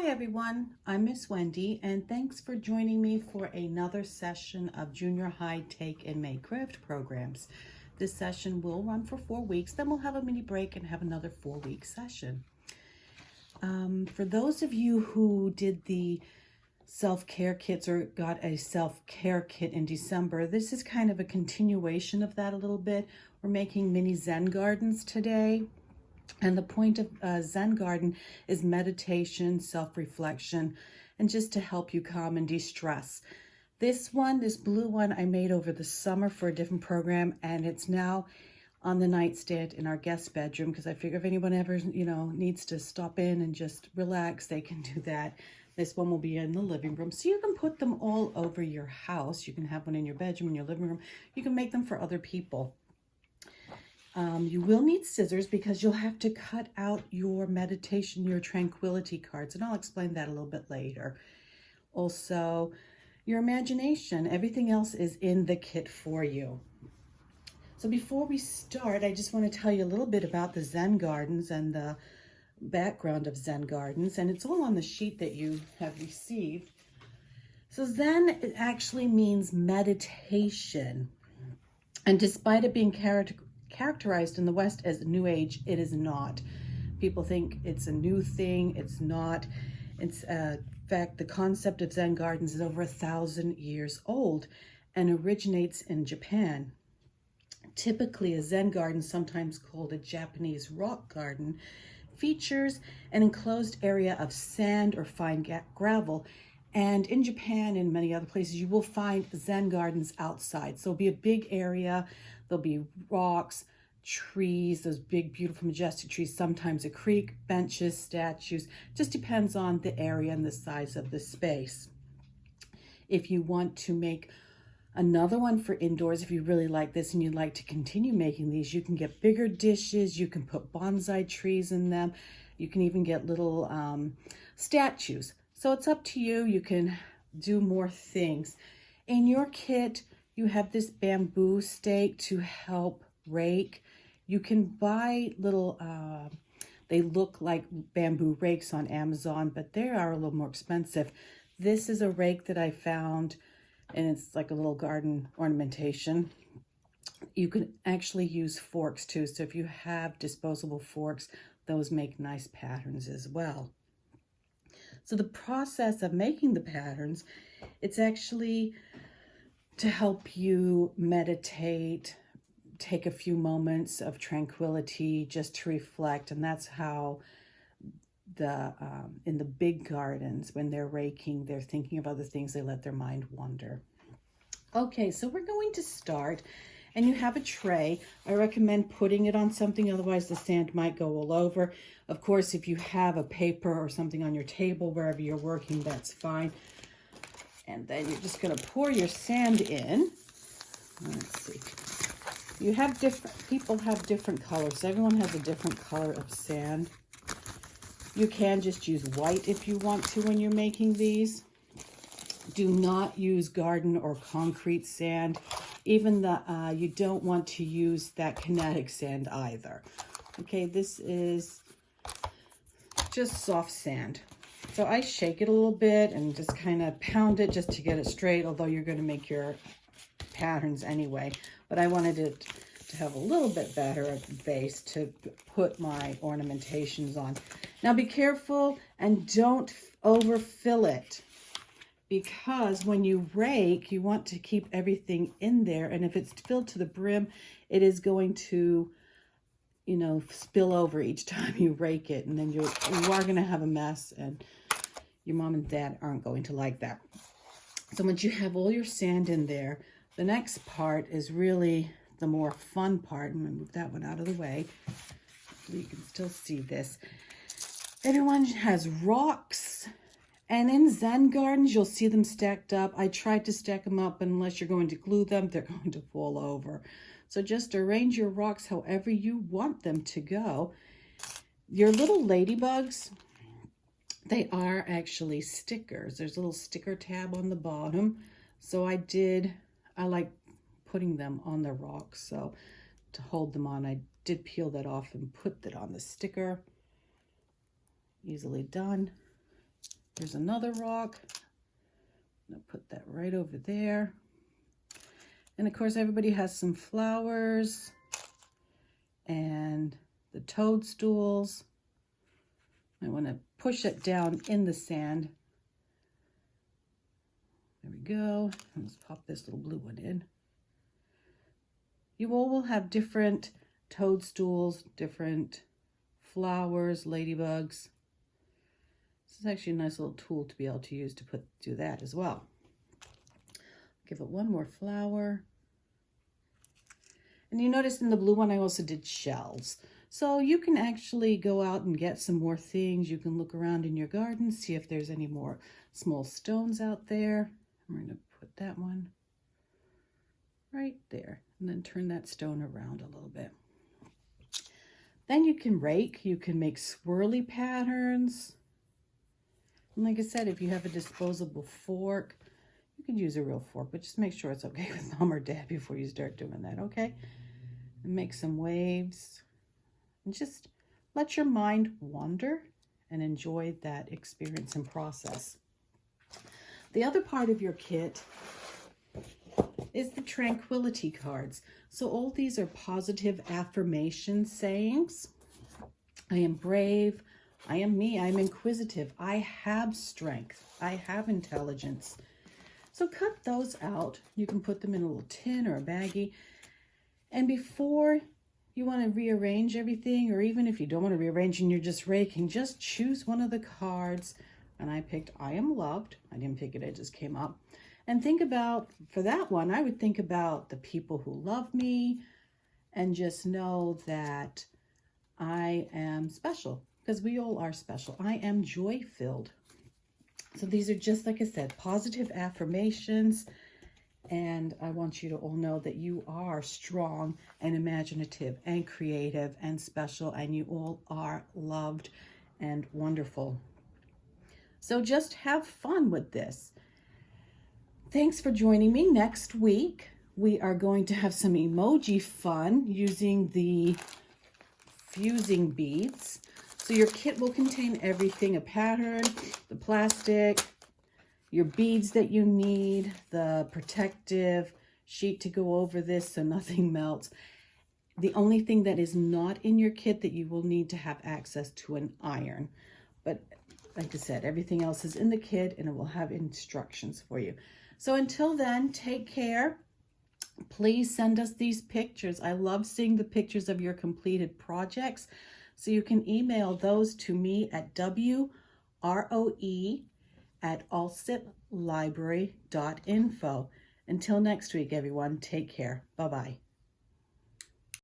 Hi everyone, I'm Miss Wendy and thanks for joining me for another session of Junior High Take and Make Craft programs. This session will run for 4 weeks, then we'll have a mini break and have another 4-week session. For those of you who did the self-care kits or got a self-care kit in December, this is kind of a continuation of that a little bit. We're making mini Zen gardens today. And the point of Zen garden is meditation, self-reflection, and just to help you calm and de-stress. This blue one, I made over the summer for a different program, and it's now on the nightstand in our guest bedroom because I figure if anyone ever, needs to stop in and just relax, they can do that. This one will be in the living room. So you can put them all over your house. You can have one in your bedroom, in your living room. You can make them for other people. You will need scissors because you'll have to cut out your meditation, your tranquility cards, and I'll explain that a little bit later. Also, your imagination, everything else is in the kit for you. So before we start, I just want to tell you a little bit about the Zen gardens and the background of Zen gardens, and it's all on the sheet that you have received. So Zen actually means meditation, and despite it being characterized in the West as New Age, it is not. People think it's a new thing. It's not. It's in fact, the concept of Zen gardens is over 1,000 years old and originates in Japan. Typically, a Zen garden, sometimes called a Japanese rock garden, features an enclosed area of sand or fine gravel. And in Japan and many other places, you will find Zen gardens outside. So it'll be a big area. There'll be rocks, trees, those big, beautiful, majestic trees, sometimes a creek, benches, statues. Just depends on the area and the size of the space. If you want to make another one for indoors, if you really like this and you'd like to continue making these, you can get bigger dishes. You can put bonsai trees in them. You can even get little statues. So it's up to you. You can do more things. In your kit, you have this bamboo stake to help rake. You can buy little, they look like bamboo rakes on Amazon, but they are a little more expensive. This is a rake that I found, and it's like a little garden ornamentation. You can actually use forks too. So if you have disposable forks, those make nice patterns as well. So the process of making the patterns, it's actually to help you meditate, take a few moments of tranquility just to reflect. And that's how in the big gardens, when they're raking, they're thinking of other things, they let their mind wander. Okay, so we're going to start, and you have a tray. I recommend putting it on something, otherwise the sand might go all over. Of course, if you have a paper or something on your table, wherever you're working, that's fine. And then you're just going to pour your sand in. Let's see. People have different colors. Everyone has a different color of sand. You can just use white if you want to when you're making these. Do not use garden or concrete sand. Even you don't want to use that kinetic sand either. Okay, this is just soft sand. So I shake it a little bit and just kind of pound it just to get it straight, although you're going to make your patterns anyway. But I wanted it to have a little bit better of a base to put my ornamentations on. Now be careful and don't overfill it, because when you rake, you want to keep everything in there. And if it's filled to the brim, it is going to spill over each time you rake it, and then you are going to have a mess, and your mom and dad aren't going to like that. So once you have all your sand in there, the next part is really the more fun part. I'm going to move that one out of the way so you can still see this. Everyone has rocks, and in Zen gardens, you'll see them stacked up. I tried to stack them up, but unless you're going to glue them, they're going to fall over. So just arrange your rocks however you want them to go. Your little ladybugs, they are actually stickers. There's a little sticker tab on the bottom. So I like putting them on the rocks. So to hold them on, I did peel that off and put that on the sticker. Easily done. Here's another rock. I'm going to put that right over there. And of course, everybody has some flowers and the toadstools. I want to push it down in the sand. There we go. Let's pop this little blue one in. You all will have different toadstools, different flowers, ladybugs. This is actually a nice little tool to be able to use to do that as well. Give it one more flower. And you notice in the blue one, I also did shells. So you can actually go out and get some more things. You can look around in your garden, see if there's any more small stones out there. I'm going to put that one right there and then turn that stone around a little bit. Then you can rake, you can make swirly patterns. And like I said, if you have a disposable fork, you can use a real fork, but just make sure it's okay with mom or dad before you start doing that, okay? And make some waves. And just let your mind wander and enjoy that experience and process. The other part of your kit is the tranquility cards. So all these are positive affirmation sayings. I am brave. I am me. I'm inquisitive. I have strength. I have intelligence. So cut those out. You can put them in a little tin or a baggie. And before you want to rearrange everything, or even if you don't want to rearrange and you're just raking, just choose one of the cards. And I picked I am loved. I didn't pick it, it just came up. And think about, for that one, I would think about the people who love me and just know that I am special, because we all are special. I am joy-filled. So these are just, like I said, positive affirmations. And I want you to all know that you are strong and imaginative and creative and special, and you all are loved and wonderful. So just have fun with this. Thanks for joining me. Next week, we are going to have some emoji fun using the fusing beads. So your kit will contain everything, a pattern, the plastic, your beads that you need, the protective sheet to go over this so nothing melts. The only thing that is not in your kit that you will need to have access to an iron. But like I said, everything else is in the kit and it will have instructions for you. So until then, take care. Please send us these pictures. I love seeing the pictures of your completed projects. So you can email those to me at wroe@allsiplibrary.info. Until next week, everyone, take care. Bye-bye.